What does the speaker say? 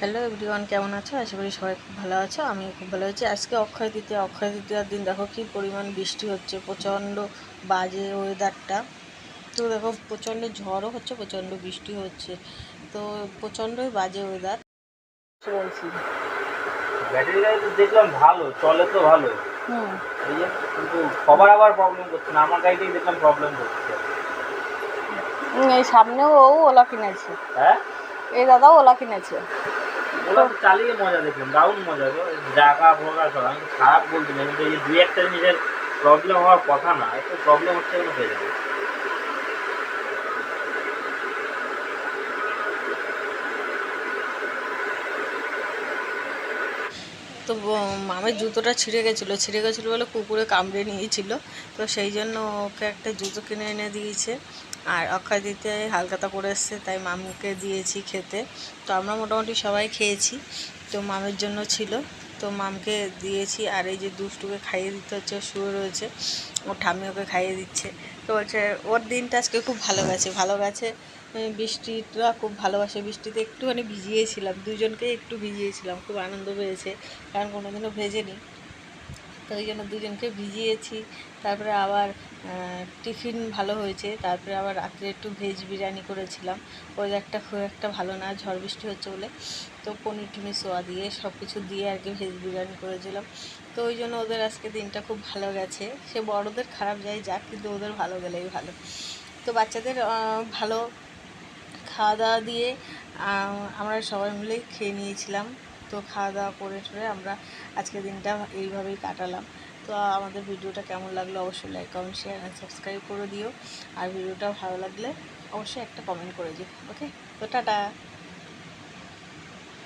Hello everyone, কেমন আছো? আশা করি সবাই খুব ভালো আছো। আমি খুব ভালো আছি। আজকে অক্ষয় তৃতীয়ার দিন দেখো কি পরিমাণ বৃষ্টি হচ্ছে, প্রচণ্ড বাজে ওয়েদারটা। তো দেখো প্রচণ্ড ঝড়ও হচ্ছে, প্রচণ্ড বৃষ্টি হচ্ছে, তো প্রচণ্ডই বাজে ওয়েদার বলছি। ব্যাটারি গাড়ি তো দেখলাম ভালো চলে, তো ভালো। হুম এই যে কিন্তু সবার আবার প্রবলেম করছে না, আমার গাড়িতেই দেখলাম প্রবলেম হচ্ছে। এই সামনেও ওলা কিনেছে, হ্যাঁ, এই দাদাও ওলা কিনেছে। ওলা তো চালিয়ে মজা দেখলাম, দারুণ মজা গো। জায়গা ভোগা সব আমি তো খারাপ বলছি না, কিন্তু এই যে দুই একটা জিনিসের প্রবলেম হওয়ার কথা না, এত প্রবলেম হচ্ছে কেন হয়ে যাবে। তো মামের জুতোটা ছিঁড়ে গেছিলো বলে কুকুরে কামড়ে নিয়েছিল। তো সেই জন্য ওকে একটা জুতো কিনে এনে দিয়েছে। আর অক্ষয় তৃতীয়ায় হালখাতা করে এসছে, তাই মামকে দিয়েছি খেতে। তো আমরা মোটামুটি সবাই খেয়েছি। তো মামের জন্য ছিল, তো মামকে দিয়েছি। আর এই যে দুষ্টুকে খাইয়ে দিতে হচ্ছে, শুয়ে রয়েছে, ওর ঠাম্মি ওকে খাইয়ে দিচ্ছে। তো বলছে ওর দিনটা আজকে খুব ভালো গেছে। বৃষ্টিটা খুব ভালোবাসে, বৃষ্টিতে একটুখানি ভিজিয়েছিলাম, দুজনকেই একটু ভিজিয়েছিলাম, খুব আনন্দ পেয়েছে, কারণ কোনোদিনও ভেজেনি। তো ওই জন্য দুজনকে ভিজিয়েছি। তারপরে আবার টিফিন ভালো হয়েছে। তারপরে আবার রাত্রে একটু ভেজ বিরিয়ানি করেছিলাম। ওয়েদারটা খুব একটা ভালো না, ঝড় বৃষ্টি হচ্ছে বলে। তো পনির টনির সোয়া দিয়ে সব কিছু দিয়ে আর কি ভেজ বিরিয়ানি করেছিলাম। তো ওই জন্য ওদের আজকে দিনটা খুব ভালো গেছে। সে বড়দের খারাপ যায় যাক, কিন্তু ওদের ভালো গেলেই ভালো। তো বাচ্চাদের ভালো খাওয়া দাওয়া দিয়ে আমরা সবাই মিলেই খেয়ে নিয়েছিলাম। তো খাওয়া দাওয়া করে টরে আমরা আজকের দিনটা এইভাবেই কাটালাম। তো আমাদের ভিডিওটা কেমন লাগলো অবশ্যই like, comment, share and subscribe করে দিও। আর ভিডিওটা ভালো লাগলে অবশ্যই একটা কমেন্ট করে দিও। ওকে, তো টাটা।